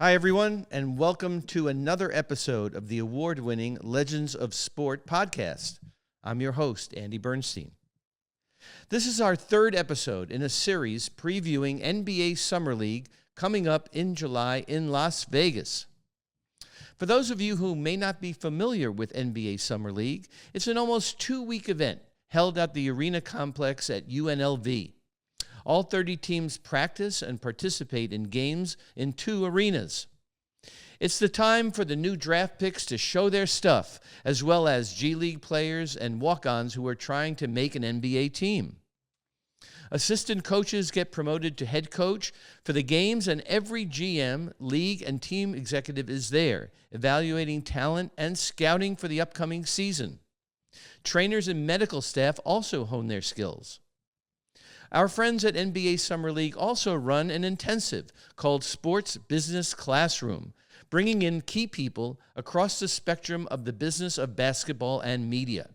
Hi, everyone, and welcome to another episode of the award-winning Legends of Sport podcast. I'm your host, Andy Bernstein. This is our third episode in a series previewing NBA Summer League coming up in July in Las Vegas. For those of you who may not be familiar with NBA Summer League, it's an almost two-week event held at the Arena Complex at UNLV. All 30 teams practice and participate in games in two arenas. It's the time for the new draft picks to show their stuff, as well as G League players and walk-ons who are trying to make an NBA team. Assistant coaches get promoted to head coach for the games, and every GM, league, and team executive is there, evaluating talent and scouting for the upcoming season. Trainers and medical staff also hone their skills. Our friends at NBA Summer League also run an intensive called Sports Business Classroom, bringing in key people across the spectrum of the business of basketball and media.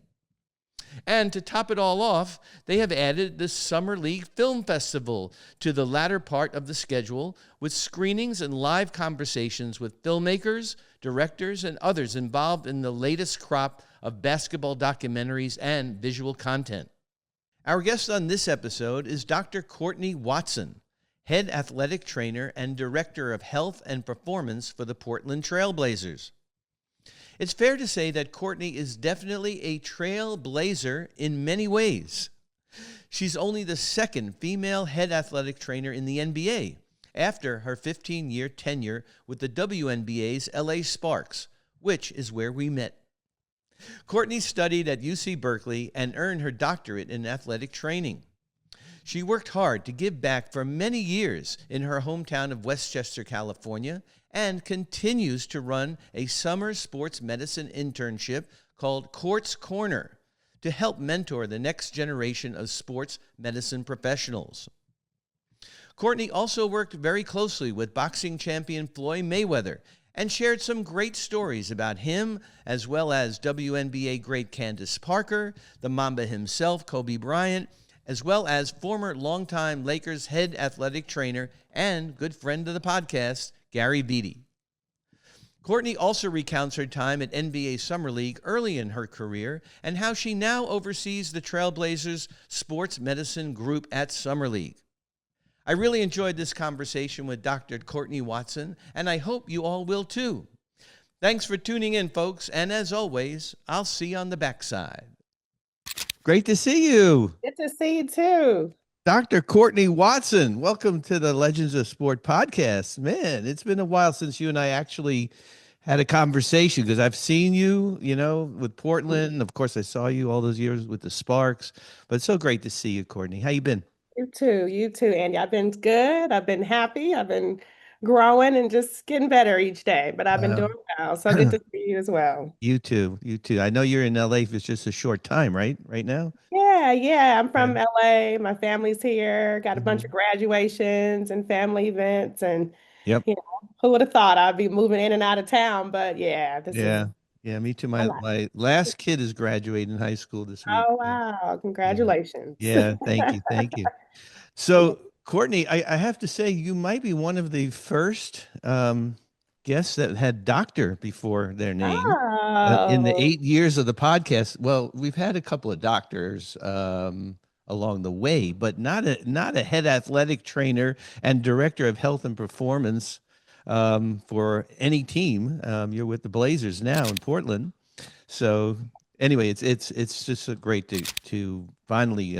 And to top it all off, they have added the Summer League Film Festival to the latter part of the schedule, with screenings and live conversations with filmmakers, directors, and others involved in the latest crop of basketball documentaries and visual content. Our guest on this episode is Dr. Courtney Watson, head athletic trainer and director of health and performance for the Portland Trailblazers. It's fair to say that Courtney is definitely a trailblazer in many ways. She's only the second female head athletic trainer in the NBA, after her 15-year tenure with the WNBA's LA Sparks, which is where we met. Courtney studied at UC Berkeley and earned her doctorate in athletic training. She worked hard to give back for many years in her hometown of Westchester, California, and continues to run a summer sports medicine internship called Court's Corner to help mentor the next generation of sports medicine professionals. Courtney also worked very closely with boxing champion Floyd Mayweather and shared some great stories about him, as well as WNBA great Candace Parker, the Mamba himself, Kobe Bryant, as well as former longtime Lakers head athletic trainer and good friend of the podcast, Gary Vitti. Courtney also recounts her time at NBA Summer League early in her career and how she now oversees the Trailblazers sports medicine group at Summer League. I really enjoyed this conversation with Dr. Courtney Watson, and I hope you all will too. Thanks for tuning in, folks, and as always, I'll see you on the backside. Great to see you. Good to see you too. Dr. Courtney Watson, welcome to the Legends of Sport podcast. Man, it's been a while since you and I actually had a conversation, because I've seen you, with Portland. And of course, I saw you all those years with the Sparks, but it's so great to see you, Courtney. How you been? You too, Andy. I've been good. I've been happy. I've been growing and just getting better each day, but I've been doing well. So good to see you as well. You too. I know you're in LA for just a short time, right? Right now? Yeah. I'm from Right. LA. My family's here. Got a bunch of Mhm. graduations and family events. And, Yep. who would have thought I'd be moving in and out of town? But yeah, this is Yeah. Yeah, me too. a My lot. my last kid is graduating high school this week. Oh, So, wow. yeah. Congratulations. Yeah, thank you. Thank you. So, Courtney, I have to say you might be one of the first guests that had doctor before their name in the Oh, 8 years of the podcast. Well, we've had a couple of doctors along the way, but not a head athletic trainer and director of health and performance for any team. You're with the Blazers now in Portland. So anyway, it's just so great to finally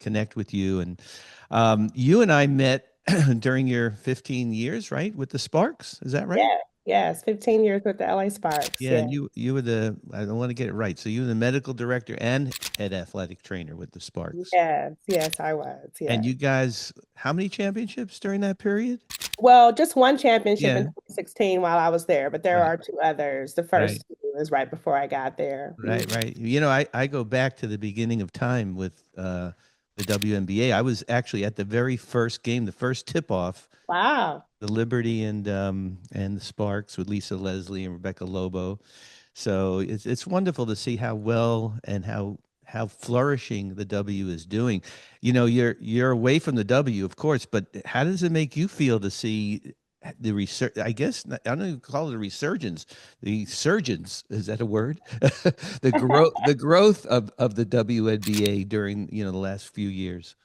connect with you. And you and I met during your 15 years, right, with the Sparks. Is that right? yeah. Yes. 15 years with the LA Sparks. Yeah, Yeah. and you were I don't want to get it right. So you were the medical director and head athletic trainer with the Sparks. Yes, I was. And Yeah. you guys, how many championships during that period? Well, just one championship in Yeah, 2016 while I was there, but there right, are two others. The right. first two was right before I got there. Right, right. I go back to the beginning of time with the WNBA. I was actually at the very first game, the first tip-off, Wow. the Liberty and the Sparks with Lisa Leslie and Rebecca Lobo. So it's wonderful to see how well and how flourishing the W is doing. You're away from the W, of course, but how does it make you feel to see the research, I guess, I don't even call it a resurgence. The surgeons, is that a word? The growth of the WNBA during, the last few years.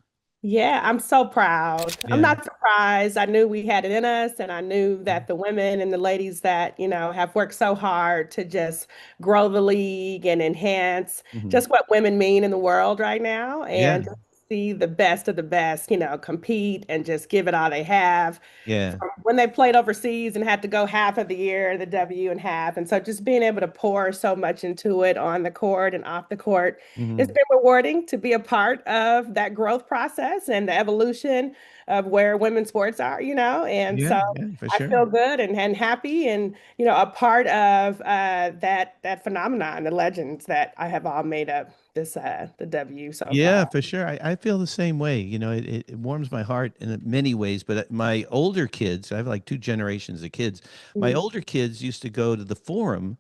Yeah, I'm so proud. I'm Yeah. not surprised. I knew we had it in us, and I knew that the women and the ladies that, have worked so hard to just grow the league and enhance Hmm. just what women mean in the world right now, Yeah. and just see the best of the best, compete and just give it all they have. Yeah. From when they played overseas and had to go half of the year, the W and half. And so just being able to pour so much into it on the court and off the court, it's Hmm. been rewarding to be a part of that growth process and the evolution of where women's sports are, and Yeah. so Yeah, for I sure. feel good and happy and a part of that phenomenon, the legends that I have all made up this the W so Yeah, far. for sure. I feel the same way. It warms my heart in many ways. But my older kids, I have like two generations of kids. My Mhm. older kids used to go to the forum,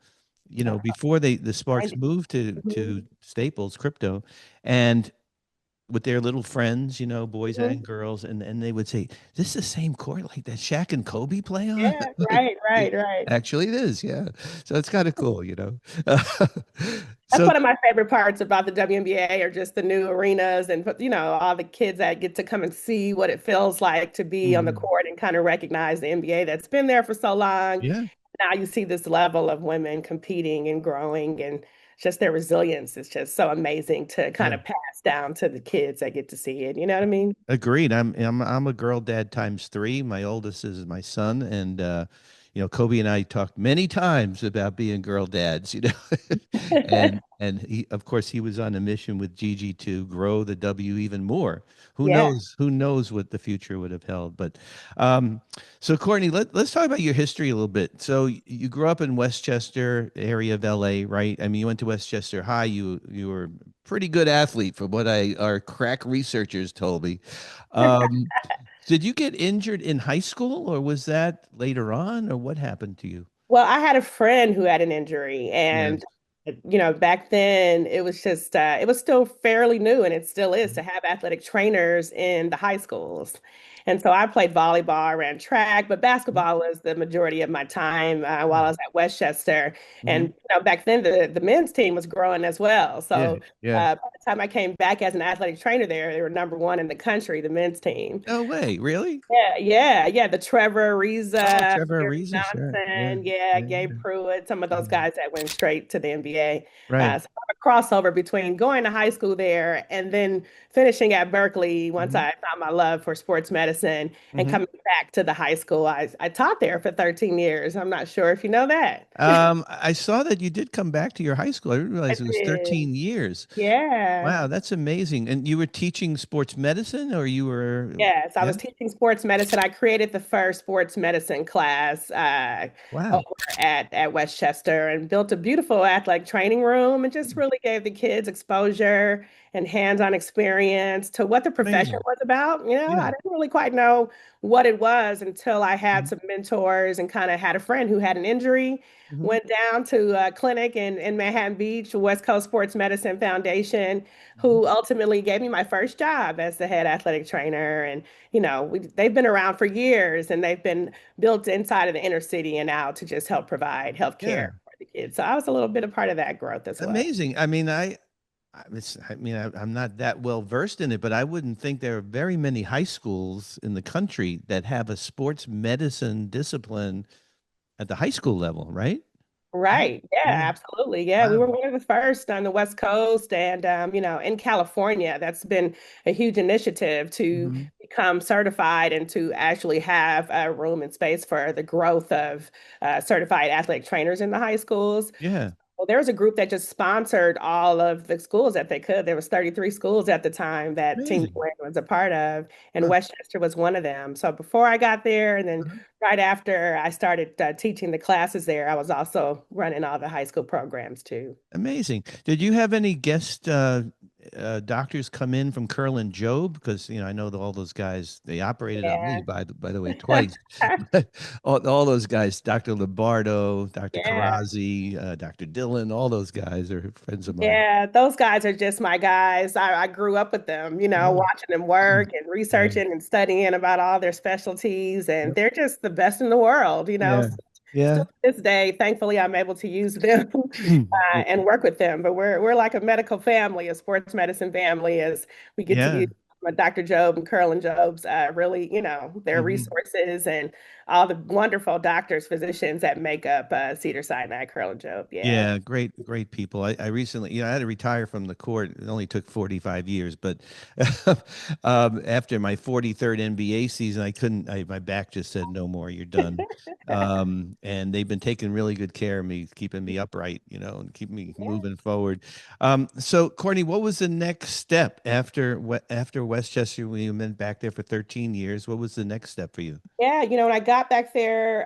before the Sparks 90. moved to Mhm. Staples crypto, and with their little friends, boys Mhm. and girls, and they would say, "This is the same court like that Shaq and Kobe play on." Yeah, Like, right, right, right. actually, it is. Yeah, so it's kind of cool. That's So, one of my favorite parts about the WNBA are just the new arenas and all the kids that get to come and see what it feels like to be on the mhm. court and kind of recognize the NBA that's been there for so long. Yeah. Now you see this level of women competing and growing and just their resilience is just so amazing to kind Yeah. of pass down to the kids that get to see it. You know what I mean? Agreed. I'm a girl dad times three. My oldest is my son, and Kobe and I talked many times about being girl dads. And he, of course, he was on a mission with Gigi to grow the W even more. Who Yeah. knows? Who knows what the future would have held? But um, so Courtney, let's talk about your history a little bit. So you grew up in Westchester area of LA, right? I mean, you went to Westchester High. You were a pretty good athlete, from what our crack researchers told me. Um, did you get injured in high school, or was that later on, or what happened to you? Well, I had a friend who had an injury, Yeah. and back then it was just it was still fairly new, and it still is to have athletic trainers in the high schools. And so I played volleyball, I ran track, but basketball was the majority of my time while I was at Westchester. And Mm-hmm. back then the men's team was growing as well. Yeah. So Yeah. by the time I came back as an athletic trainer there, they were number one in the country, the men's team. No way. Really? Yeah, yeah, yeah. The Trevor Oh, Ariza, Trevor Gary Ariza, sure. Yeah. Johnson, yeah, Yeah. Gabe Yeah. Pruitt, some of those Mhm. guys that went straight to the NBA. Right. So I have a crossover between going to high school there and then finishing at Berkeley once Hmm. I found my love for sports medicine and Hmm. coming back to the high school. I taught there for 13 years. I'm not sure if you know that. I saw that you did come back to your high school. I didn't I realize it was did. 13 years. Yeah. Wow, that's amazing. And you were teaching sports medicine, or you were, Yes, I yeah? was teaching sports medicine. I created the first sports medicine class over Wow. at Westchester and built a beautiful athletic training room and just really gave the kids exposure and hands-on experience to what the profession Amazing. was about. I Yeah. didn't really quite know what it was until I had Hmm. some mentors and kind of had a friend who had an injury, Hmm. went down to a clinic in Manhattan Beach, West Coast Sports Medicine Foundation, who ultimately gave me my first job as the head athletic trainer. And, they've been around for years and they've been built inside of the inner city and out to just help provide health Yeah. care for the kids. So I was a little bit a part of that growth as well. Amazing. I mean, I'm not that well versed in it, but I wouldn't think there are very many high schools in the country that have a sports medicine discipline at the high school level, right? Yeah. Right. Yeah, Yeah. absolutely. Yeah, we Wow. were one of the first on the West Coast and in California, that's been a huge initiative to Hmm. become certified and to actually have a room and space for the growth of certified athletic trainers in the high schools. Yeah. Well, there was a group that just sponsored all of the schools that they could. There was 33 schools at the time that Team Amazing. Flynn was a part of, and Huh. Westchester was one of them. So before I got there, and then Uh-huh. right after I started teaching the classes there, I was also running all the high school programs too. Amazing. Did you have any guest doctors come in from Curl and Job? Because I know that all those guys, they operated on me Yeah. by the way twice. All those guys, Dr. Lombardo, Dr. Yeah. Karazi, Dr. Dillon, all those guys are friends of mine. Yeah, those guys are just my guys. I grew up with them, Yeah. watching them work and Yeah. researching and studying about all their specialties, and Yep. they're just the best in the world. Yeah. Still Yeah. to this day, thankfully, I'm able to use them and work with them. But we're like a medical family, a sports medicine family, as we get to Yeah. use Dr. Job and Curl and Job's really, their Mhm. resources and all the wonderful doctors, physicians that make up Cedar-Sinai, Curl and Job. Yeah. Yeah, great people. I recently, I had to retire from the court. It only took 45 years, but after my 43rd NBA season, I couldn't, my back just said, no more, you're done. And they've been taking really good care of me, keeping me upright, and keeping me Yeah. moving forward. So Courtney, what was the next step after Westchester? We went back there for 13 years. What was the next step for you? Yeah, when I got back there,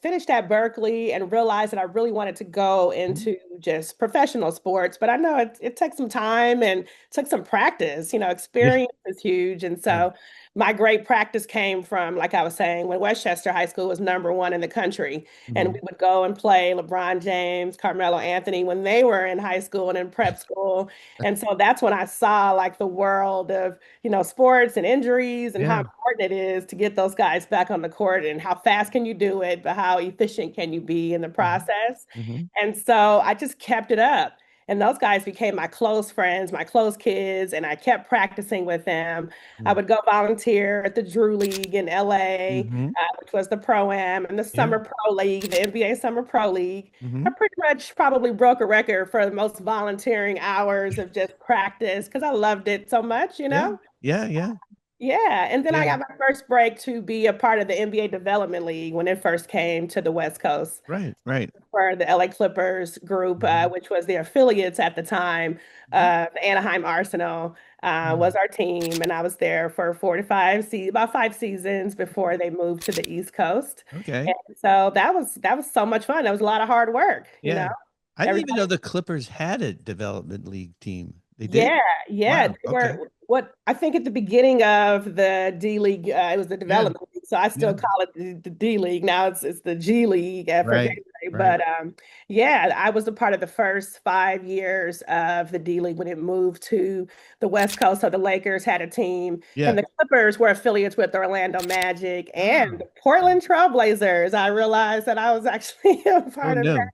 finished at Berkeley and realized that I really wanted to go Mhm. into just professional sports. But I know it takes some time and took some practice. Yeah. Experience is huge. And Yeah. so my great practice came from, like I was saying, when Westchester High School was #1 in the country. And we Mhm. would go and play LeBron James, Carmelo Anthony when they were in high school and in prep school. And so that's when I saw like the world of sports and injuries and how Yeah. important it is to get those guys back on the court and how fast can you do it, but how efficient can you be in the Mhm. process. Mhm. And so I just kept it up. And those guys became my close friends, my close kids, and I kept practicing with them. I Mhm. would go volunteer at the Drew League in LA, Mhm. which was the Pro-Am, and the Yeah. Summer Pro League, the NBA Summer Pro League. I Mhm. pretty much probably broke a record for the most volunteering hours of just practice because I loved it so much. Yeah. Yeah. Yeah. Yeah, and then I Yeah. got my first break to be a part of the NBA Development League when it first came to the West Coast Right. Right. for the LA Clippers group, Mhm. which was the affiliates at the time. Mhm. The Anaheim Arsenal was Mhm. our team, and I was there for 4 to 5 about 5 seasons before they moved to the East Coast. Okay. And so that was so much fun. That was a lot of hard work. Yeah. I didn't even Everybody know the Clippers had a development league team. They did? Yeah, yeah. Wow. They Okay. were what I think at the beginning of the D League, it was the Yeah. development league. So I Yeah. still call it the D League. Now it's the G League for Right. Gatorade. Right. But yeah, I was a part of the first 5 years of the D League when it moved to the West Coast. So the Lakers had a team, Yeah. and the Clippers were affiliates with the Orlando Magic and Oh. the Portland Trailblazers. I realized that I was actually a Oh part of no. that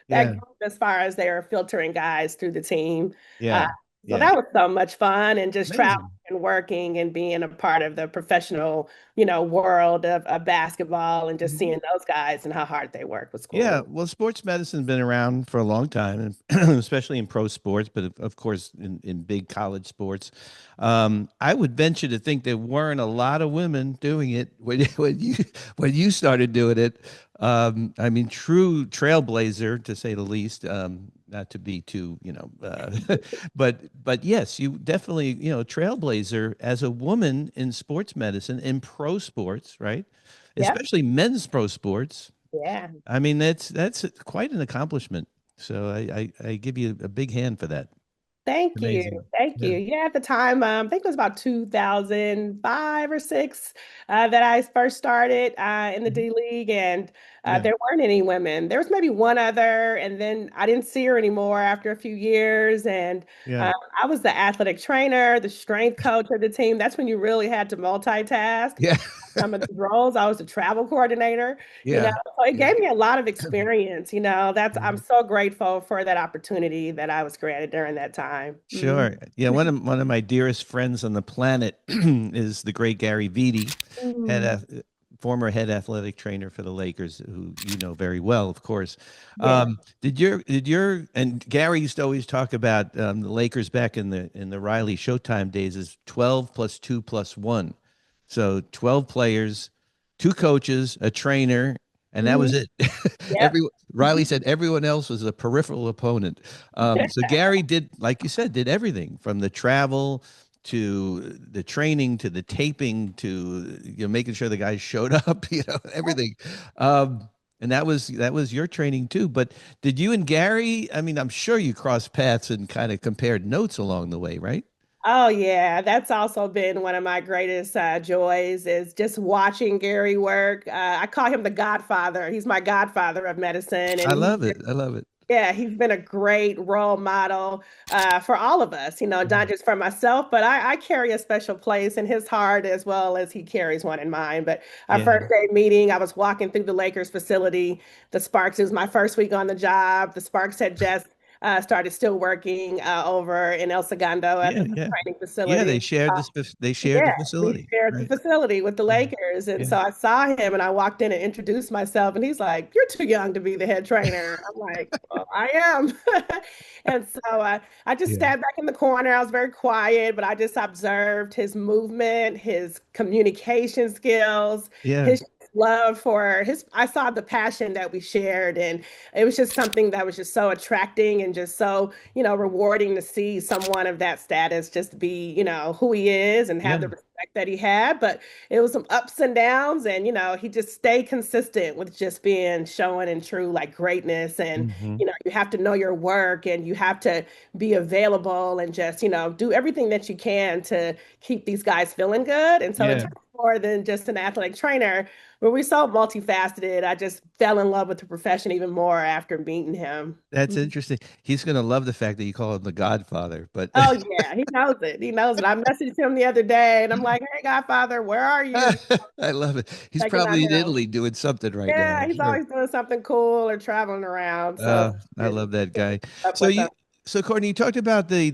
Yeah. group as far as they were filtering guys through the team. Uh, Yeah. so Yeah. that was so much fun and just traveling Amazing. and working and being a part of the professional, world of basketball and just Mhm. seeing those guys and how hard they work with Yeah, school. well, sports medicine's been around for a long time, and especially in pro sports, but of course in big college sports. I would venture to think there weren't a lot of women doing it when when you started doing it. I mean, true trailblazer to say the least. Not to be too, but yes, you definitely, trailblazer as a woman in sports medicine, in pro sports, right? Yep. Especially men's pro sports. Yeah. I mean, that's quite an accomplishment. So I give you a big hand for that. Thank you. Amazing. Thank Yeah. you. Yeah, at the time, I think it was about 2005 or six that I first started in the Mhm. D League, and Yeah. there weren't any women. There was maybe one other, and then I didn't see her anymore after a few years. And Yeah. uh, I was the athletic trainer, the strength coach of the team. That's when you really had to multitask. Yeah. Some of these roles, I was the travel coordinator. Yeah. So it Yeah. gave me a lot of experience. I'm Mhm. so grateful for that opportunity that I was granted during that time. Sure. Yeah, one of my dearest friends on the planet is the great Gary Vitti, head Mm. ath- former head athletic trainer for the Lakers, who you know very well, of course. Yeah. Did your and Gary used to always talk about the Lakers back in the Riley Showtime days as 12 plus 2 plus 1. So 12 players, two coaches, a trainer, and that was Mhm. it. Yep. Every Riley said everyone else was a peripheral opponent. So Gary did, like you said, did everything from the travel to the training to the taping to making sure the guys showed up, everything. Um, And that was your training too. But did you and Gary, I mean, I'm sure you crossed paths and kind of compared notes along the way, right? Oh yeah, that's also been one of my greatest joys is just watching Gary work. I call him the Godfather. He's my godfather of medicine, I and love it. I love it. yeah, he's been a great role model for all of us, not Mhm. just for myself, but I carry a special place in his heart as well as he carries one in mine. But our Yeah. first day meeting, I was walking through the Lakers facility. The Sparks, it was my first week on the job. The Sparks had just started still working over in El Segundo at Yeah. the Yeah. training Yeah. facility. They shared the Yeah, we facility. shared the Right. facility with the Yeah. Lakers. And Yeah. so I saw him and I walked in and introduced myself. And he's like, "You're too young to be the head trainer." I'm like, "Well, I am." And so I just Yeah. sat back in the corner. I was very quiet, but I just observed his movement, his communication skills, Yeah. his love for I saw the passion that we shared. And it was just something that was just so attracting and just so rewarding to see someone of that status just be, who he is and have Yeah. the respect that he had. But it was some ups and downs, and he just stayed consistent with just being showing and true like greatness. And Hmm. you have to know your work and you have to be available and just, do everything that you can to keep these guys feeling good. And so it Yeah. took more than just an athletic trainer, but we're so multifaceted. I just fell in love with the profession even more after meeting him. That's interesting. He's going to love the fact that you call him the Godfather, but Oh yeah, he knows it. He knows it. I messaged him the other day and I'm like, "Hey Godfather, where are you?" I love it. He's Checking on probably in him. Italy doing something right now, Yeah, I'm he's sure. always doing something cool or traveling around. So I been love that guy. up So with him. you, so Courtney, you talked about the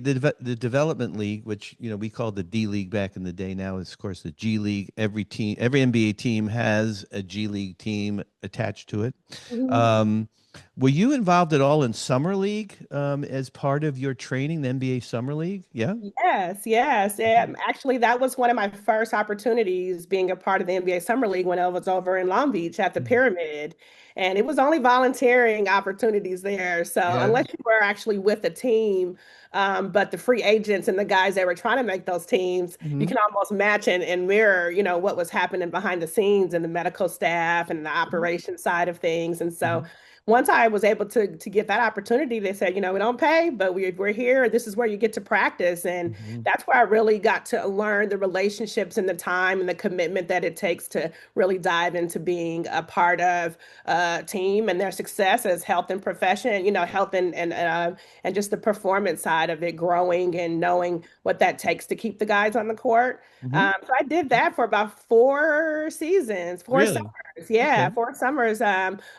development league, which we called the D League back in the day. Now it's of course the G League. Every NBA team has a G League team attached to it. Mhm. Um, were you involved at all in summer league as part of your training, the NBA summer league? Yeah. Yes, yes. Actually, that was one of my first opportunities being a part of the NBA Summer League when I was over in Long Beach at the Mhm. Pyramid. And it was only volunteering opportunities there. So Yeah. unless you were actually with a team, but the free agents and the guys that were trying to make those teams, you Hmm. can almost match and mirror, what was happening behind the scenes and the medical staff and the operation side of things. And so Hmm. once I was able to get that opportunity, they said, we don't pay, but we're here. This is where you get to practice. And Hmm. that's where I really got to learn the relationships and the time and the commitment that it takes to really dive into being a part of a team and their success as health and profession, health and just the performance side of it, growing and knowing what that takes to keep the guys on the court. Hmm. So I did that for about 4 seasons, four Really? summers. Yeah, Okay. 4 summers.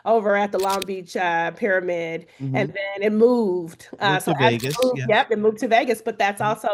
Over at the Long Beach Pyramid, and Hmm. then it moved. Moved So to as it Vegas. moved, Yes. yep, it moved to Vegas. But that's also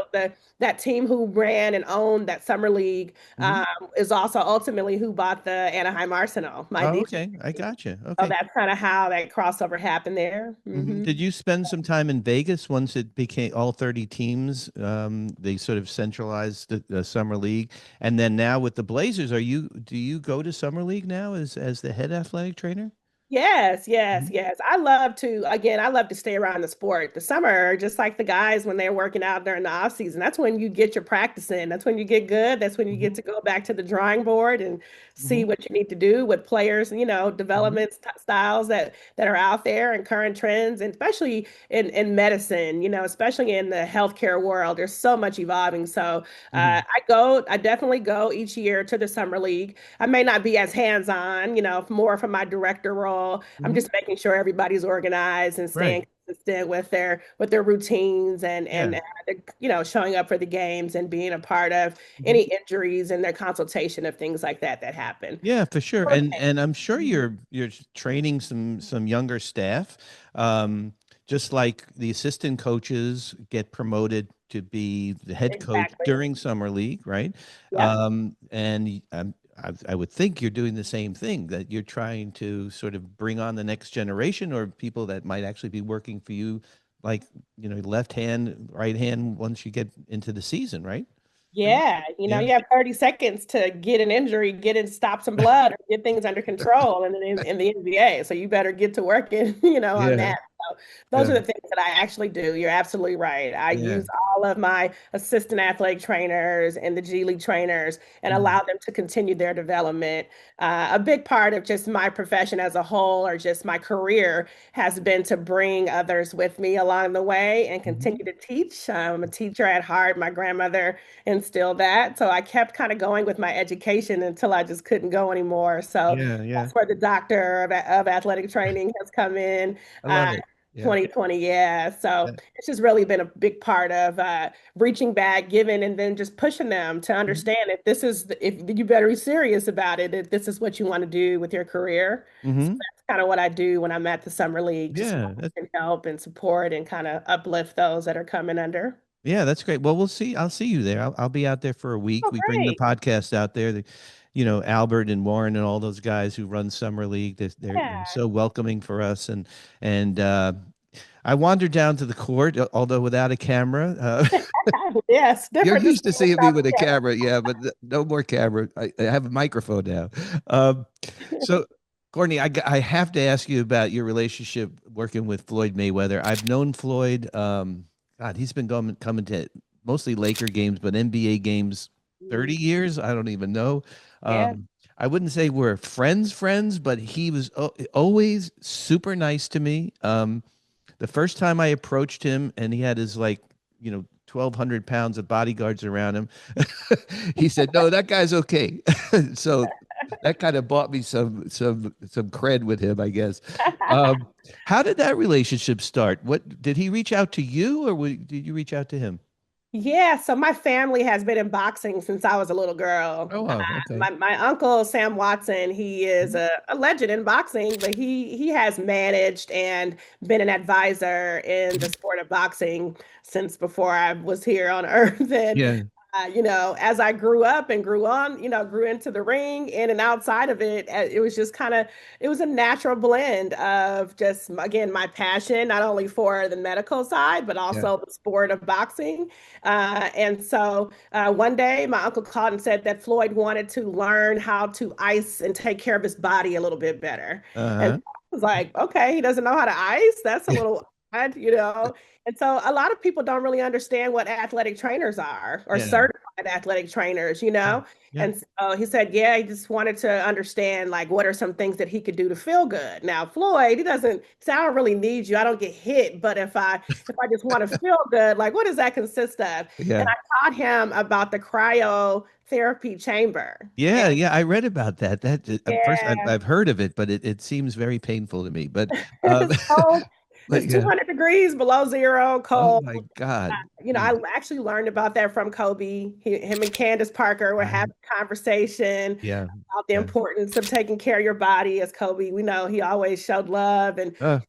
that team who ran and owned that summer league Hmm. is also ultimately who bought the Anaheim Arsenal, my Oh, D. okay. I got you. So Okay. that's kind of how that crossover happened there. Did you spend some time in Vegas once it became all 30 teams? They sort of centralized the summer league, and then now with the Blazers, do you go to summer league now as the head athletic trainer? Yes, yes, Mhm. yes. I love to stay around the sport. The summer, just like the guys when they're working out during the off season, that's when you get your practice in. That's when you get good. That's when you get Mhm. to go back to the drawing board and see Mhm. what you need to do with players, Mhm. development styles that are out there and current trends, and especially in medicine, especially in the healthcare world. There's so much evolving. So Mhm. I definitely go each year to the summer league. I may not be as hands-on, more from my director role. I'm Mhm. just making sure everybody's organized and Right. staying consistent with their routines and Yeah. showing up for the games and being a part of Mhm. any injuries and their consultation of things like that happen. Yeah, for sure. And I'm sure Mhm. you're training some younger staff. Just like the assistant coaches get promoted to be the head coach Exactly. during summer league, right? Yep. I would think you're doing the same thing, that you're trying to sort of bring on the next generation or people that might actually be working for you, like, left hand, right hand once you get into the season, right? For you? Yeah, Yeah. you have 30 seconds to get an injury, stop some blood, or get things under control in the NBA. So you better get to working, on Yeah. that. Those Yeah. are the things that I actually do. You're absolutely right. I Yeah. use all of my assistant athletic trainers and the G League trainers and Mhm. allow them to continue their development. A big part of just my profession as a whole, or just my career, has been to bring others with me along the way and Mhm. continue to teach. I'm a teacher at heart. My grandmother instilled that. So I kept kind of going with my education until I just couldn't go anymore. So Yeah. Yeah. that's where the doctor of athletic training has come in. I Uh, love it. Yeah. 2020, yeah. So Yeah. it's just really been a big part of reaching back, giving, and then just pushing them to Mhm. understand if this is, if you better be serious about it, if this is what you want to do with your career. So Mhm. that's kind of what I do when I'm at the summer league, just Yeah. and help and support and kind of uplift those that are coming under. Yeah, that's great. Well, we'll see. I'll see you there. I'll be out there for a week. Oh, We bring the great. podcast out there. Albert and Warren and all those guys who run summer league. They're Yeah. so welcoming for us. And I wandered down to the court, although without a camera. Yes, You're different to used see to seeing me without with a the camera, yeah, but no more camera. I have a microphone now. Um, camera. so, Courtney, I have to ask you about your relationship working with Floyd Mayweather. I've known Floyd. God, he's been coming to mostly Laker games, but NBA games 30 years. I don't even know. Yeah. I wouldn't say we're friends, but he was always super nice to me. The first time I approached him and he had his 1,200 pounds of bodyguards around him, he said, "No, that guy's okay." So that kind of bought me some cred with him, I guess. Um, how did that relationship start? What did he reach out to you, or did you reach out to him? Yeah, so my family has been in boxing since I was a little girl. Oh, wow, okay. My uncle Sam Watson, he is a legend in boxing, but he has managed and been an advisor in the sport of boxing since before I was here on earth. And Yeah, as I grew up and grew on, grew into the ring in and outside of it, it was just kind of, it was a natural blend of just, again, my passion, not only for the medical side, but yeah. also the sport of boxing. And so one day my uncle called and said that Floyd wanted to learn how to ice and take care of his body a little bit better. And Uh-huh. I was like, okay, he doesn't know how to ice. That's a little odd. And so a lot of people don't really understand what athletic trainers are or Yeah, certified athletic yeah, trainers. yeah, And so he said, yeah, he just wanted to understand like what are some things that he could do to feel good. Now, Floyd, he doesn't say, I don't really need you. I don't get hit, but if I just want to feel good, like what does that consist of? yeah. And I taught him about the cryotherapy chamber. And Yeah, yeah, I read about that. At first yeah, I've heard of it, but it seems very painful to me. But it's cold. but It's yeah. 200 degrees below zero, Oh cold. my God. I Mm. actually learned about that from Kobe. Him and Candace Parker were Uh, having a conversation yeah, about the yeah. importance of taking care of your body. As Kobe, we know he always showed love and Uh,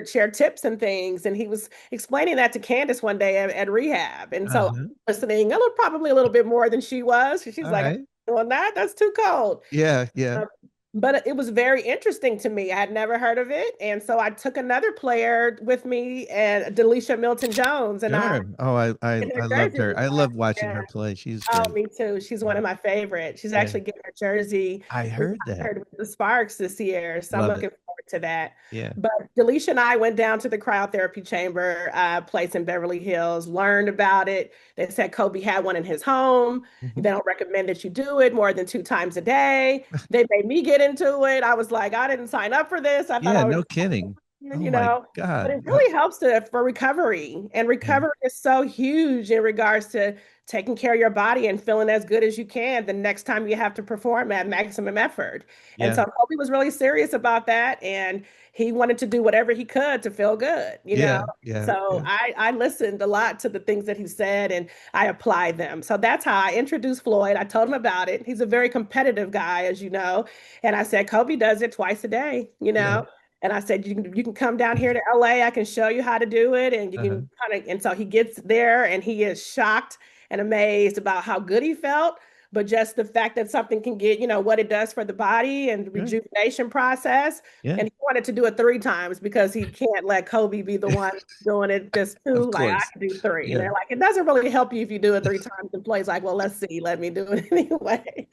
shared tips and things. And he was explaining that to Candace one day at rehab. And so uh-huh. listening, probably a little bit more than she was. She's All like, I'm right. doing that. That's too cold. Yeah, yeah. Um, but it was very interesting to me. I had never heard of it. And so I took another player with me, and Delisha Milton Jones, and I Sure. Oh, in her I loved jersey. her. I love watching Yeah. her play. She's Oh, great. me too. She's one Yeah. of my favorites. She's Yeah. actually getting her jersey I heard that. retired with the Sparks this year. So I'm Love it. looking forward to that. Yeah. But Delisha and I went down to the cryotherapy chamber place in Beverly Hills, learned about it. They said Kobe had one in his home. They Mhm. don't recommend that you do it more than 2 times a day. They made me get into it. I was like, I didn't sign up for this. I thought Yeah, I was no kidding. Oh you my know, but God. it really helps for recovery. And Yeah. recovery is so huge in regards to taking care of your body and feeling as good as you can the next time you have to perform at maximum effort. And Yeah. so Kobe was really serious about that. And he wanted to do whatever he could to feel good. Yeah. Yeah. So Yeah. I listened a lot to the things that he said and I applied them. So that's how I introduced Floyd. I told him about it. He's a very competitive guy, as you know. And I said, Kobe does it twice a day, you Yeah. know. And I said, you can come down here to LA. I can show you how to do it. And you Uh-huh. can kind of, and so he gets there and he is shocked and amazed about how good he felt. But just the fact that something can get, what it does for the body and the Sure. rejuvenation process. Yeah. And he wanted to do it 3 times because he can't let Kobe be the one doing it just Of two. Like I course. can do three. And Yeah. they're like, it doesn't really help you if you do it 3 times. And plays like, well, let's see, let me do it anyway.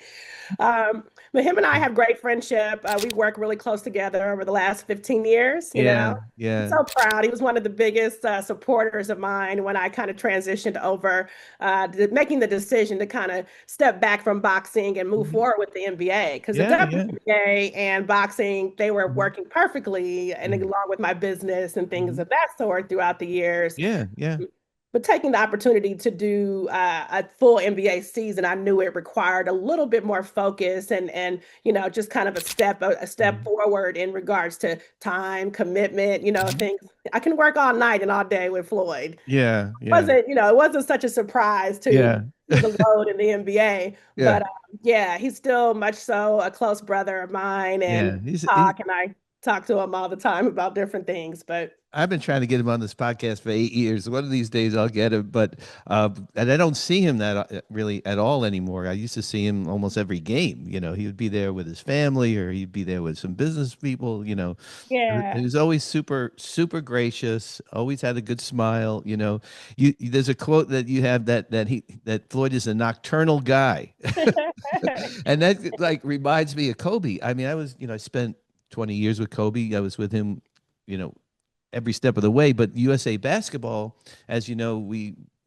But him and I have great friendship. We work really close together over the last 15 years, you know. Yeah, I'm yeah. so proud. He was one of the biggest supporters of mine when I kind of transitioned over making the decision to kind of step back from boxing and move Mhm. forward with the NBA. Because the Yeah, yeah. WNBA and boxing, they were Mhm. working perfectly, and Mhm. along with my business and things Mhm. of that sort throughout the years. Yeah, yeah. But taking the opportunity to do a full NBA season, I knew it required a little bit more focus and just kind of a step Mhm. forward in regards to time, commitment, Mhm. things. I can work all night and all day with Floyd. Yeah, yeah. It wasn't such a surprise to Yeah. do the load in the NBA, Yeah. but yeah, he's still much so a close brother of mine, Yeah. and I talk to him all the time about different things. But I've been trying to get him on this podcast for 8 years. One of these days I'll get him, but and I don't see him that really at all anymore. I used to see him almost every game. He would be there with his family, or he'd be there with some business people. He yeah. was always super, super gracious. Always had a good smile. There's a quote that you have that Floyd is a nocturnal guy, and that like reminds me of Kobe. I mean, I spent 20 years with Kobe. I was with him. You know, every step of the way. But USA Basketball, as you know,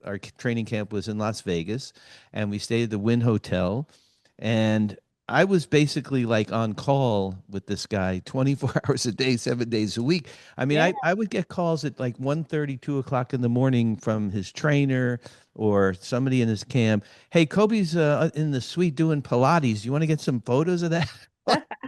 our training camp was in Las Vegas, and we stayed at the Wynn Hotel, and I was basically like on call with this guy 24 hours a day, 7 days a week. I mean, Yeah. I would get calls at like 1:30, 2 o'clock in the morning from his trainer or somebody in his camp. Hey, Kobe's in the suite doing Pilates. You want to get some photos of that?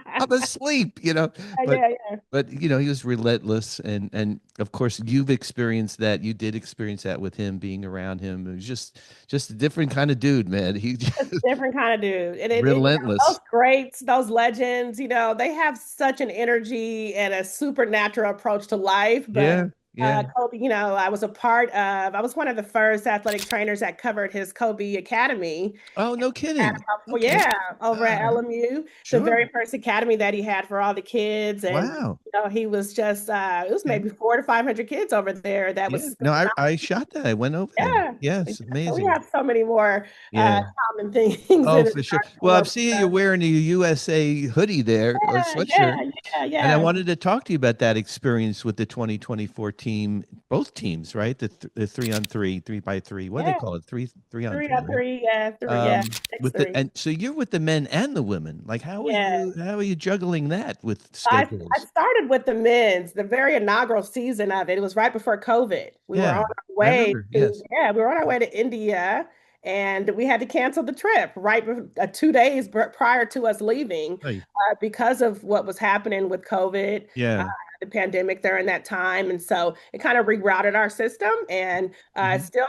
I'm asleep. But Yeah, yeah. he was relentless, and of course you've experienced that. You did experience that with him, being around him. It was just a different kind of dude, man. He A different kind of dude. And those relentless. greats, those legends, they have such an energy and a supernatural approach to life. But Yeah, yeah. Kobe, I was one of the first athletic trainers that covered his Kobe Academy. Oh, no kidding. Well, Okay. yeah, over at Uh, LMU, the sure. very first academy that he had for all the kids. And, Wow. he was just, it was Okay. maybe 400 to 500 kids over there that Yeah. was No, going I shot that. I went over there. yeah. Yes, So we amazing. have so many more Yeah. common things Oh, in for sure. regards to Well, I'm what we've seeing you're done. wearing a USA hoodie there, or Yeah, sweatshirt. yeah, yeah, And I yeah. wanted to talk to you about that experience with the 2024 team, both teams, right? The 3-on-3, 3x3. What do they Yeah. call it? Three on Three three, out right? three, yeah, three, yeah, six With the three. and so you're with the men and the women. Like, Yeah. how are you juggling that with I schedules? started with the men's, the very inaugural season of it. It was right before COVID. We were on Yeah, our I way remember. to, Yes. yeah, we were on our way to India, and we had to cancel the trip right 2 days prior to us leaving Right. because of what was happening with COVID. Uh, Yeah. the pandemic during that time, and so it kind of rerouted our system. And Hmm. still,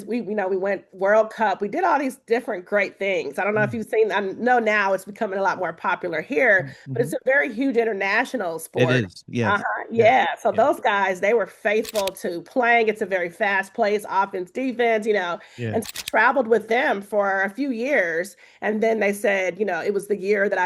we went World Cup. We did all these different great things. I don't know if you've seen. I know now it's becoming a lot more popular here, but Hmm. it's a very huge international It sport. is. Yes. Uh-huh. Yeah. Yeah. So Yeah. those guys, they were faithful to playing. It's a very fast place, offense, defense, Yeah. and so I traveled with them for a few years. And then they said, it was the year that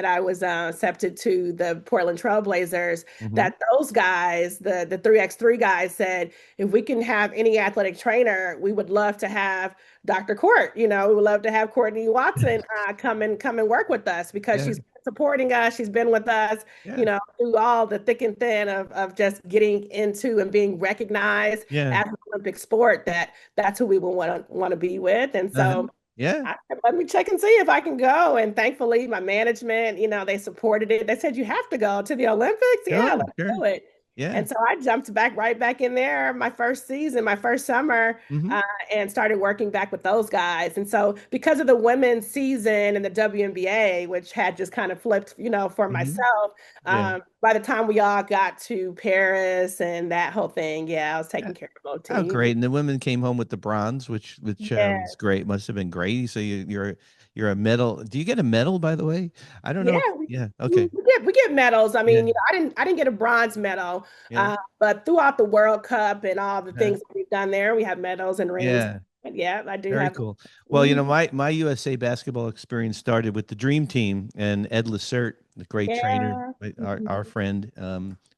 I was accepted to the Portland Trailblazers, Hmm. that those guys, the 3x3 guys said, if we can have any athletic trainer, we would love to have Dr. Court, we would love to have Courtney Watson come and work with us because Yeah. she's supporting us. She's been with us, Yeah. through all the thick and thin of just getting into and being recognized Yeah. as an Olympic sport, that's who we would want to be with. And Uh-huh. so Yeah. I said, let me check and see if I can go. And thankfully, my management, they supported it. They said, you have to go to the Olympics. Yeah, Sure. let's Sure. do it. Yeah. And so I jumped right back in there my first season, my first summer, Hmm. uh, and started working back with those guys. And so because of the women's season and the WNBA, which had just kind of flipped, for Hmm. myself, Yeah. by the time we all got to Paris and that whole thing, yeah, I was Yeah. taking care of both Oh, teams. great! And the women came home with the bronze, which was Yeah. great. Must have been great. So you're a medal. Do you get a medal, by the way? I don't Yeah, know. we, Yeah. we Okay. we get medals. I Yeah. mean, I didn't get a bronze medal, Yeah. but throughout the World Cup and all the Uh, things that we've done there, we have medals and rings. yeah. But yeah, I do Very have. cool. Well, Mhm. my USA basketball experience started with the Dream Team and Ed Lacerte, the great trainer, Yeah. right, our Mhm. friend.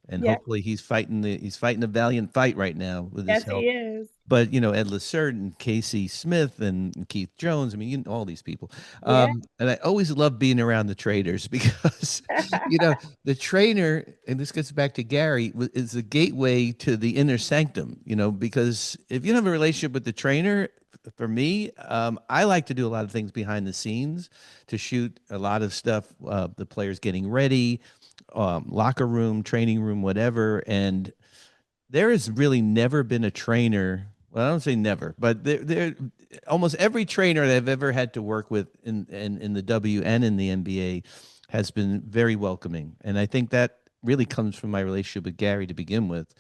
And Yeah. hopefully he's fighting a valiant fight right now with his Yes, health. he is. but Ed Lacerte and Casey Smith and Keith Jones. I mean, all these people. Yeah. And I always love being around the trainers because, you know, the trainer, and this gets back to Gary, is the gateway to the inner sanctum. Because if you don't have a relationship with the trainer, for me, I like to do a lot of things behind the scenes to shoot a lot of stuff, the players getting ready, locker room, training room, whatever, and there has really never been a trainer. Well, I don't say never, but there almost every trainer that I've ever had to work with in the W and in the NBA has been very welcoming, and I think that really comes from my relationship with Gary to begin with.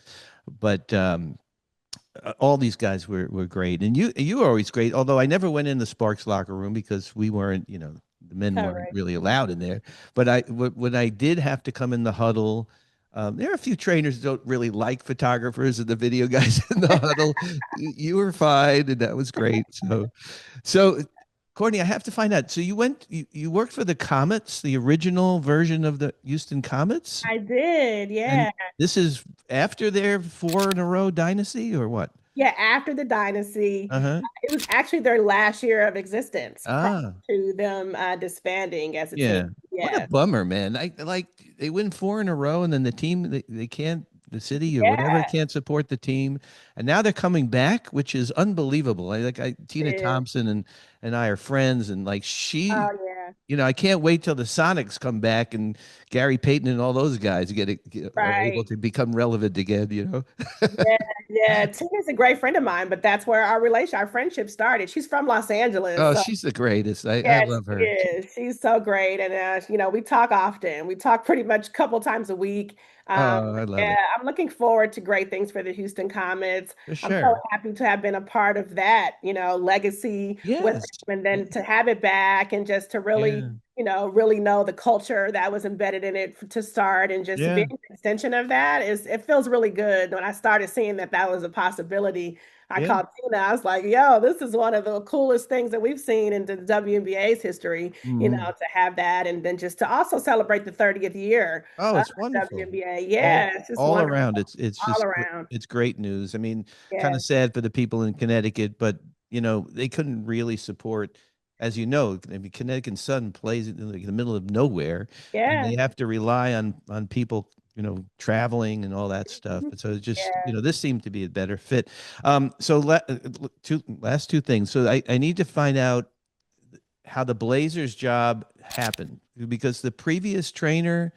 But all these guys were great, and you were always great. Although I never went in the Sparks locker room because we weren't, the men weren't Correct. really allowed in there. But when I did have to come in the huddle, there are a few trainers that don't really like photographers and the video guys in the huddle. You were fine, and that was great. So Courtney, I have to find out. So you worked for the Comets, the original version of the Houston Comets, I did. and Yeah. this is after their four in a row dynasty, or what? Yeah. After the dynasty, Uh-huh. it was actually their last year of existence prior Ah, to them disbanding as a team. yeah. What a Yeah. bummer, man. I like they win four in a row and then the team they can't the city or whatever Yeah. can't support the team. And now they're coming back, which is unbelievable. It Tina is. Thompson and I are friends and like she Oh, yeah. I can't wait till the Sonics come back and Gary Payton and all those guys are able Right. to become relevant again. Yeah, yeah. Tina's a great friend of mine, but that's where our friendship started. She's from Los Angeles, Oh, so she's the greatest. I yeah, love she her. is. She's so great, and we talk often. We talk pretty much a couple times a week. Oh, I love Yeah, it. I'm looking forward to great things for the Houston Comets. For I'm so sure. happy to have been a part of that, legacy with Yes. them, and then to Yeah. have it back, and just to really, Yeah. really know the culture that was embedded in it to start, and just to be Yeah. an extension of that it feels really good. When I started seeing that that was a possibility, I Yeah. called Tina. I was like, yo, this is one of the coolest things that we've seen in the WNBA's history, Mhm. to have that. And then just to also celebrate the 30th year Oh, of it's the wonderful. WNBA. All Yeah, it's just all wonderful around. It's all just around. it's great news. I mean, kind Yeah, of sad for the people in Connecticut, but they couldn't really support, as you know, I mean, Connecticut Sun plays in like the middle of nowhere, and they yeah, have to rely on people, traveling and all that stuff. mhm, And so it's just, yeah, this seemed to be a better fit. So last two things. So I need to find out how the Blazers job happened because the previous trainer,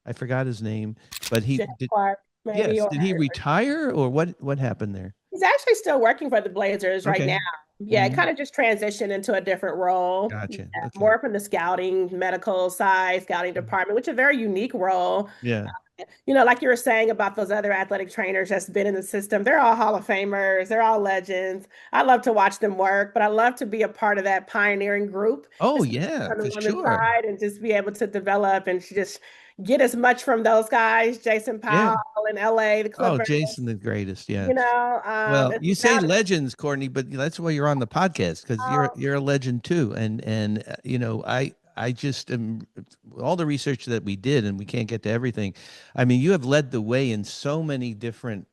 I forgot his name, but he Jeff did. Clark, maybe, Yes, or did he retire or what happened there? he's actually still working for the Blazers right Okay. now. Yeah, Mhm. kind of just transitioned into a different role, Gotcha. Okay. more from the scouting, medical side, scouting department, which is a very unique role. Yeah. Like you were saying about those other athletic trainers that's been in the system, they're all Hall of Famers, they're all legends. I love to watch them work, but I love to be a part of that pioneering group, Oh especially yeah, on the for women's sure. side, and just be able to develop and just get as much from those guys, Jason Yeah. Powell in LA, the Oh, Clippers. Jason the greatest. Yeah. Well, It's you say now, legends, Courtney, but that's why you're on the podcast because um, you're a legend too. And I just am all the research that we did, and we can't get to everything. I mean, you have led the way in so many different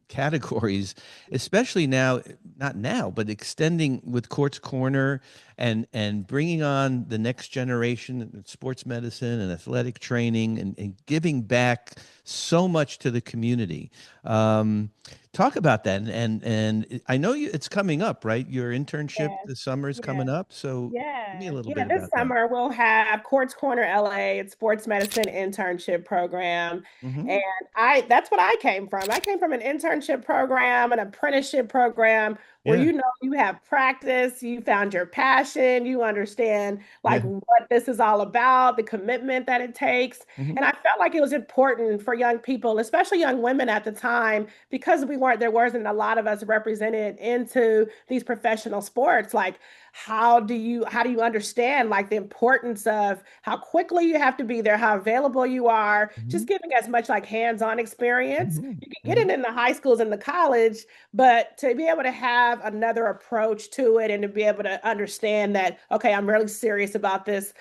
categories, especially now, not now, but extending with Court's Corner and bringing on the next generation in sports medicine and athletic training and giving back so much to the community. Talk about that, and I know it's coming up, right? Your internship yeah, this summer is yeah. coming up, so give me a Yeah, little yeah. bit This about that. summer we'll have Courts Corner LA, it's sports medicine internship program. Hmm. And that's what I came from. I came from an internship program, an apprenticeship program where Yeah, you have practice, you found your passion, you understand yeah, like what this is all about, the commitment that it takes. hmm, And I felt like it was important for young people, especially young women at the time, because there wasn't a lot of us represented into these professional sports. Like how do you understand like the importance of how quickly you have to be there, how available you are, hmm, just giving as much like hands-on experience. hmm, You can get it hmm, in the high schools and the college, but to be able to have have another approach to it and to be able to understand that, okay, I'm really serious about this,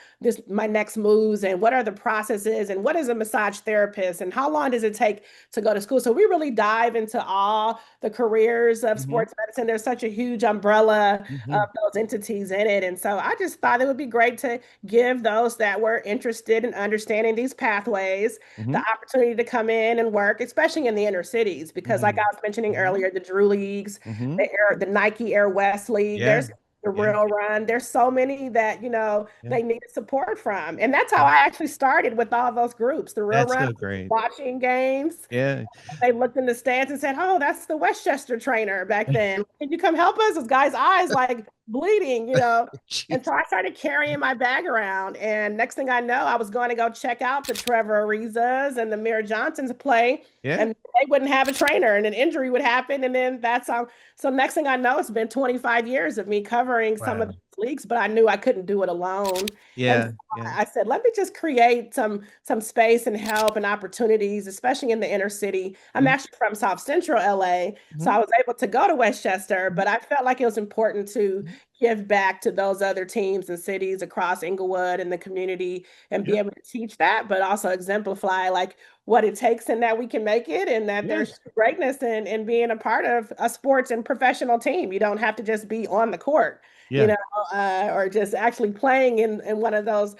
my next moves and what are the processes and what is a massage therapist and how long does it take to go to school. So we really dive into all the careers of Hmm. sports medicine. There's such a huge umbrella of Hmm. those entities in it. And so I just thought it would be great to give those that were interested in understanding these pathways the Hmm. opportunity to come in and work, especially in the inner cities, because like I was mentioning Hmm. earlier, the Drew Leagues, Hmm. The Nike Air West League, Yeah. there's the Yeah. Real Run. There's so many that, Yeah. they needed support from. And that's how I actually started with all those groups. The Real That's Run, so great. watching games. Yeah. They looked in the stands and said, "Oh, that's the Westchester trainer back then. Can you come help us?" This guy's eyes like bleeding. And Jeez. so I started carrying my bag around. And next thing I know, I was going to go check out the Trevor Arizas and the Mir Johnsons play. Yeah. And they wouldn't have a trainer, and an injury would happen. And then that's how. So next thing I know, it's been 25 years of me covering some of Wow. these leagues, but I knew I couldn't do it alone. And so Yeah. Yeah. I said, let me just create some space and help and opportunities, especially in the inner city. I'm Mhm. actually from South Central LA, so Mhm. I was able to go to Westchester, but I felt like it was important to Mhm. give back to those other teams and cities across Inglewood and the community and be Yeah. able to teach that, but also exemplify like what it takes and that we can make it and that there's Yes. greatness in being a part of a sports and professional team. You don't have to just be on the court, you Yeah. know, or just actually playing in one of those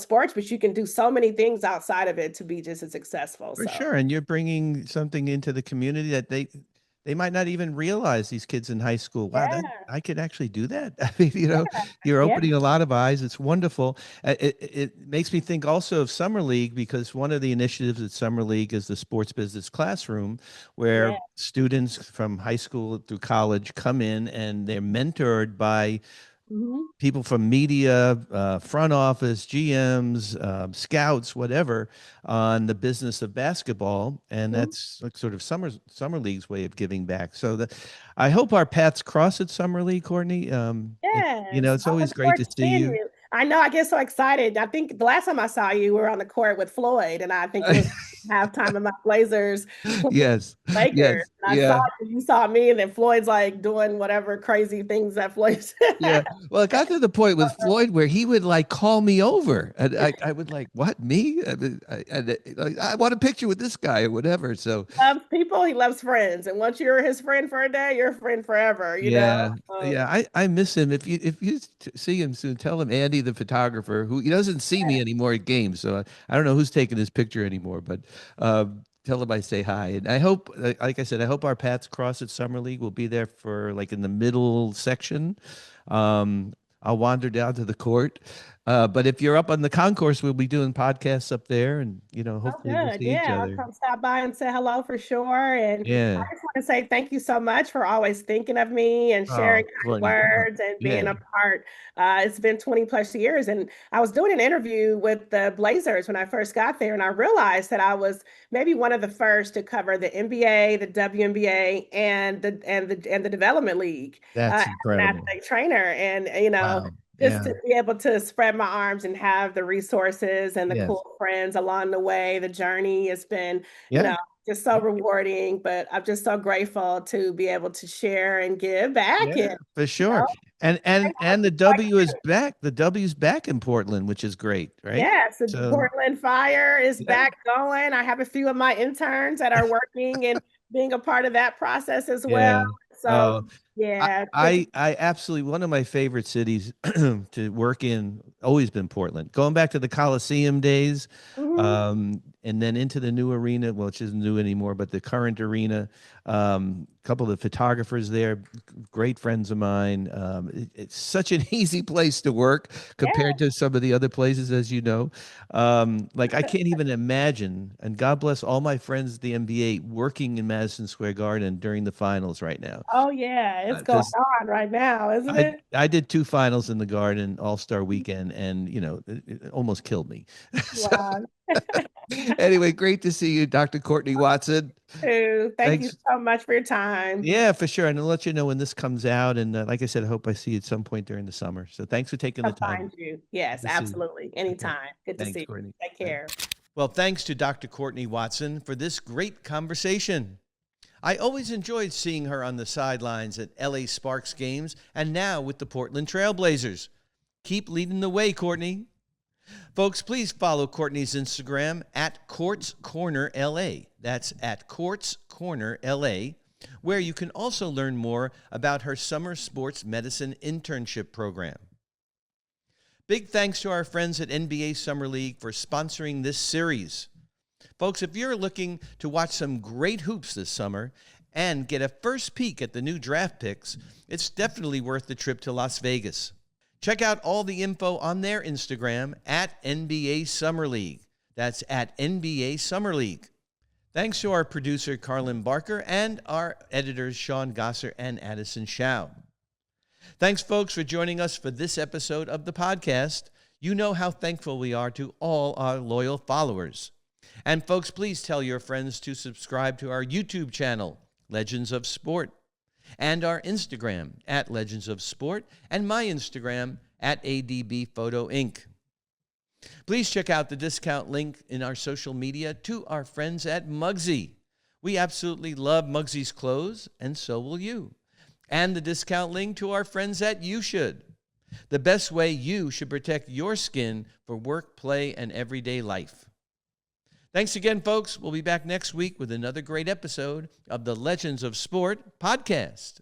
sports, but you can do so many things outside of it to be just as successful. For So sure. And you're bringing something into the community that they might not even realize, these kids in high school. Wow, that yeah, I could actually do that. I mean, you're yeah, opening a lot of eyes. It's wonderful. It makes me think also of Summer League, because one of the initiatives at Summer League is the Sports Business Classroom, where yeah. students from high school through college come in and they're mentored by Mhm. people from media, front office, GMs, scouts, whatever, on the business of basketball, and Mhm. that's like sort of summer league's way of giving back. So I hope our paths cross at Summer League, Courtney. Yes, It's I always look great forward to to see seeing you. you. I know I get so excited. I think the last time I saw you, we were on the court with Floyd, and I think it was halftime of my Blazers Yes, Lakers. yes, And I saw yeah. you, you saw me, and then Floyd's like doing whatever crazy things that Floyd Yeah. said. Well, it got to the point with Floyd where he would like call me over, and I would like, what, me? I mean, like, I want a picture with this guy or whatever. So Loves people, he loves friends. And once you're his friend for a day, you're a friend forever. yeah, yeah, I miss him. If you see him soon, tell him Andy, the photographer, who he doesn't see me anymore at games, so I don't know who's taking his picture anymore, but tell him I say hi, and I hope, like I said, I hope our paths cross at Summer League. We'll be there for like in the middle section. Um, I'll wander down to the court, but if you're up on the concourse, we'll be doing podcasts up there, and Oh, hopefully we'll good. see each Yeah, I'll other. come stop by and say hello for sure. And I Yeah. just want to say thank you so much for always thinking of me and sharing Oh, kind Courtney. words and being Yeah. a part. It's been 20 plus years. And I was doing an interview with the Blazers when I first got there, and I realized that I was maybe one of the first to cover the NBA, the WNBA, and the Development League That's as an incredible. athletic trainer. And Wow. just Yeah. to be able to spread my arms and have the resources and the Yes. cool friends along the way. The journey has been, you Yeah. know, just so Yeah. rewarding, but I'm just so grateful to be able to share and give back. Yeah, And, for you sure. know, And the like, W is back. The W's back in Portland, which is great, right? yes, the So, Portland Fire is yeah. back going. I have a few of my interns that are working and being a part of that process as well. Yeah. Oh, So, yeah, I absolutely, one of my favorite cities to work in, always been Portland. Going back to the Coliseum days, mhm. and then into the new arena, well, which isn't new anymore, but the current arena. A couple of the photographers there, great friends of mine. It's such an easy place to work Yeah. compared to some of the other places, as you know. Like I can't even imagine, and God bless all my friends at the NBA working in Madison Square Garden during the finals right now. Oh, yeah, it's going Because on right now, isn't it? I did two finals in the Garden All-Star weekend, and it almost killed me. So Wow. anyway, great to see you, Dr. Courtney Watson. Too. Thank you Thanks. so much for your time. Yeah, for sure. And I'll let you know when this comes out. And like I said, I hope I see you at some point during the summer. So thanks for taking the Come time. find you. Good Yes, to see you. absolutely. Okay. Anytime. Good to Thanks, see you. Courtney. Take Bye. care. Well, thanks to Dr. Courtney Watson for this great conversation. I always enjoyed seeing her on the sidelines at LA Sparks games and now with the Portland Trailblazers. Keep leading the way, Courtney. Folks, please follow Courtney's Instagram at Courts Corner LA. That's at Courts Corner LA, where you can also learn more about her summer sports medicine internship program. Big thanks to our friends at NBA Summer League for sponsoring this series. Folks, if you're looking to watch some great hoops this summer and get a first peek at the new draft picks, it's definitely worth the trip to Las Vegas. Check out all the info on their Instagram at NBA Summer League. That's at NBA Summer League. Thanks to our producer, Carlin Barker, and our editors, Sean Gosser and Addison Schau. Thanks, folks, for joining us for this episode of the podcast. You know how thankful we are to all our loyal followers. And, folks, please tell your friends to subscribe to our YouTube channel, Legends of Sport, and our Instagram at Legends of Sport, and my Instagram at ADB Photo Inc. Please check out the discount link in our social media to our friends at Muggsy. We absolutely love Muggsy's clothes, and so will you. And the discount link to our friends at You Should. The best way you should protect your skin for work, play, and everyday life. Thanks again, folks. We'll be back next week with another great episode of the Legends of Sport podcast.